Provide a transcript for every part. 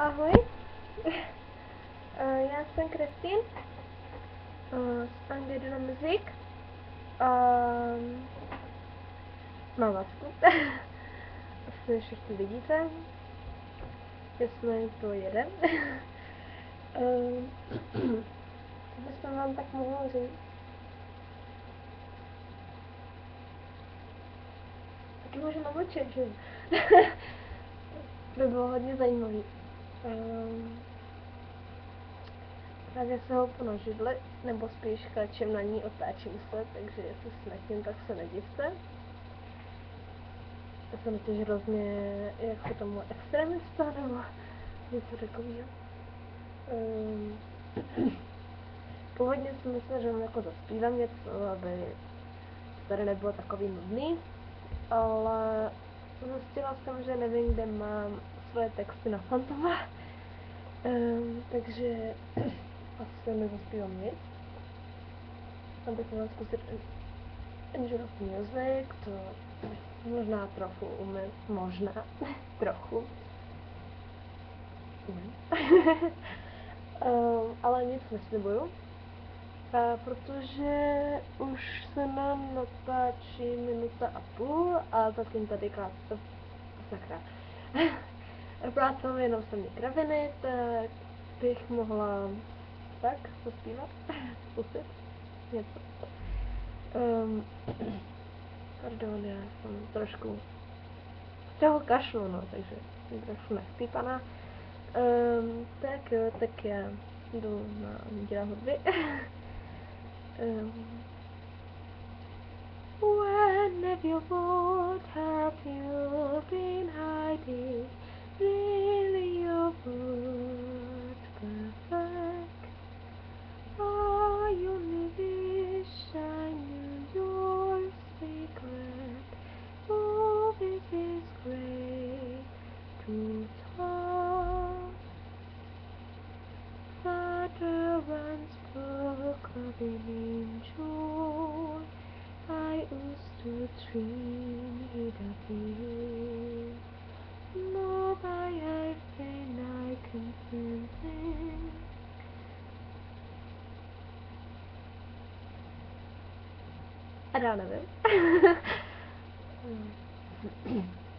Ahoj, já jsem Kristýn z Angry Music. Mám Vasku. Asi všichni vidíte, že jsme to jeden. Co bychom vám tak mohli říct? Taky můžeme mlčet, že? By bylo hodně zajímavý. Právě se ho na židli, nebo spíš klačím na ní, otáčím se, takže jestli smetím, tak se nedivte. Já jsem totiž hrozně, jak se tomu, extremista, nebo něco takového. Původně jsem myslela, že jako zaspívám něco, aby tady nebylo takový nudný, ale zjistila jsem, že nevím, kde mám svoje texty na Fantoma, takže asi nezaspívám nic. A bych měla zkusit Angel of Music, to možná trochu umím, možná, trochu. Ale nic neslibuju, protože už se nám natáčí 1,5 minuty a zatím tady sakra. Plácám jenom se mě kraviny, tak bych mohla tak zaspívat, zkusit něco. Pardon, já jsem trošku kašlu, no, takže jsem trošku nachpípaná. Tak jo, tak já jdu na díla hudby. When have you what have you been hiding? Really your words perfect? I only wish I knew your secret. Oh, this is great to talk. Father once spoke of an angel. I used to dream it appeared. No, by I think I can think. A dál nevím.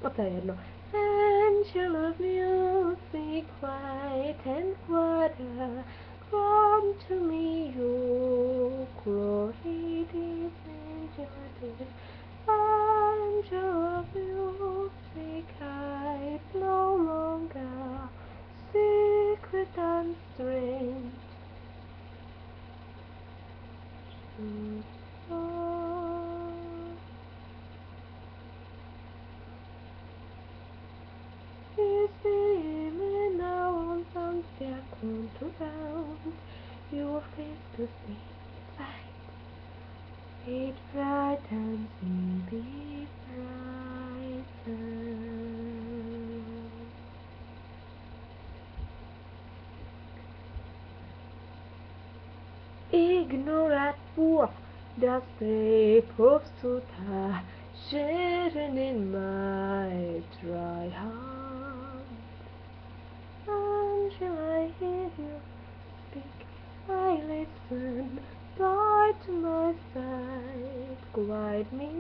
No to je jedno. Angel of music, white and water, come to me, your glory, this angel, this angel of music, I no longer secret and strange. Around your face to see light. It brightens me, be brighter. Ignorant wolf, the shape of Sutta, sharing in my dry heart. Until I hear you speak, I listen, by to my side, guide me.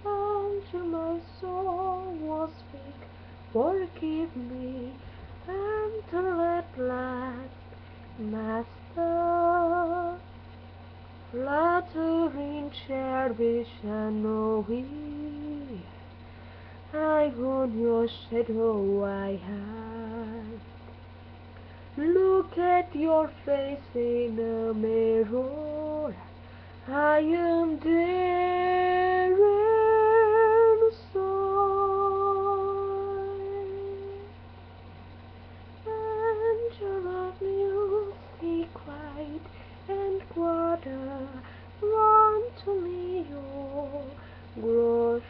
Until my soul was weak, forgive me, until at last, Master, fluttering cherish and knowing, I want your shadow I hide. Look at your face in a mirror. I am there inside. Angel of music, white and water, run to me your glory.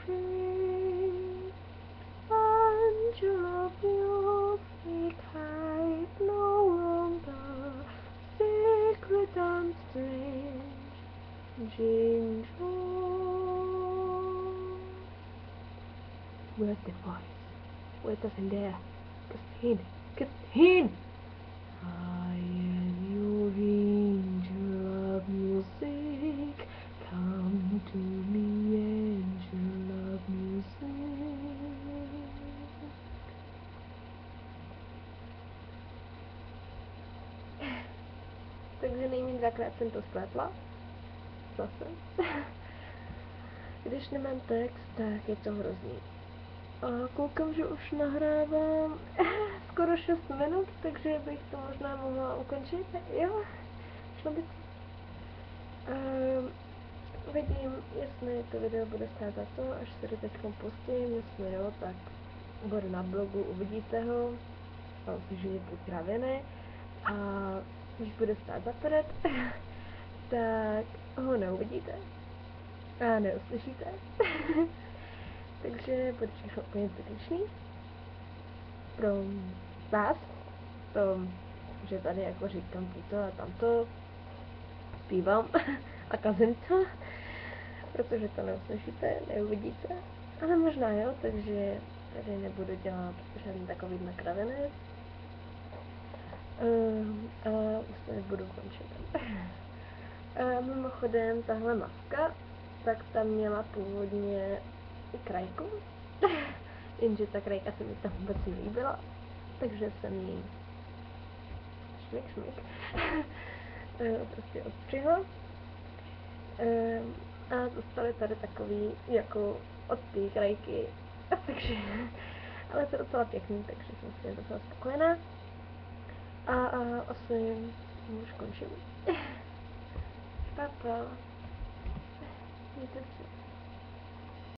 Angel of music, hide no longer, secret and strange, angel. Where's the voice? Where's the there? Christine, Christine! I am your angel of music. Come to me, angel of music. Takže nejméně dvakrát jsem to spletla. Zase. Když nemám text, tak je to hrozný. A koukám, že už nahrávám skoro 6 minut, takže bych to možná mohla ukončit. Jo, šlo by to. Vidím, jestli to video bude stát za to, až se do teďkom pustím, jestli jo, tak bude na blogu, uvidíte ho. Mám si živě půl kraviny. A když bude stát za prd, tak ho neuvidíte a neuslyšíte. Takže bude všechno úplně zbytečný. Pro vás, to, že tady jako říkám to a tamto, zpívám a kazím to, protože to neuslyšíte, neuvidíte. Ale možná jo, takže tady nebudu dělat žádný takový kraviny. A už to nebudu končit. Mimochodem, tahle maska, tak tam měla původně krajku, jenže ta krajka se mi tam vůbec nelíbila, takže jsem ji šmik prostě odstřihla. A zůstaly tady takový jako od té krajky, takže, ale to je docela pěkný, takže jsem si docela spokojená. A asi už končím. Papa. Mějte se.